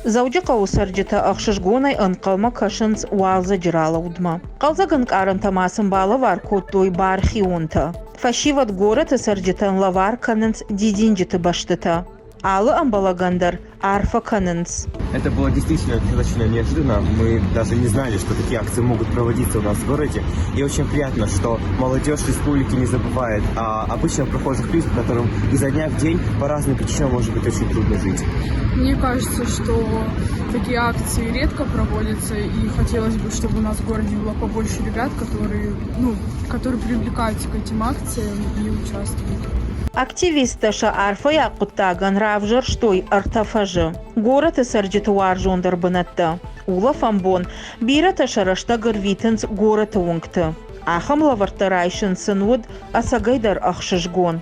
زوجي قوسرجتا أخششگوناي أنقلما كشنز والزا جرالودما قلزا گنقارن تماسن بالا واركوتوي بارخيونتا فشيوت غورة تسرجتان لوار كننز ديدинжиты баштыта алы амбалагандар арфа каненс. Это было действительно достаточно неожиданно. Мы даже не знали, что такие акции могут проводиться у нас в городе. И очень приятно, что молодежь республики не забывает о обычных прохожих людях, которым изо дня в день по разным причинам может быть очень трудно жить. Мне кажется, что такие акции редко проводятся, и хотелось бы, чтобы у нас в городе было побольше ребят, которые привлекаются к этим акциям и участвуют. Активисташа арфа якуттаган равжар штой артафажы. Город тесерджиты варжондар бынатты. Ула фамбон бира ташарашта гырвитенс город уңкты. Ахам лаварта райшын сынвуд асагайдар ахшышгон.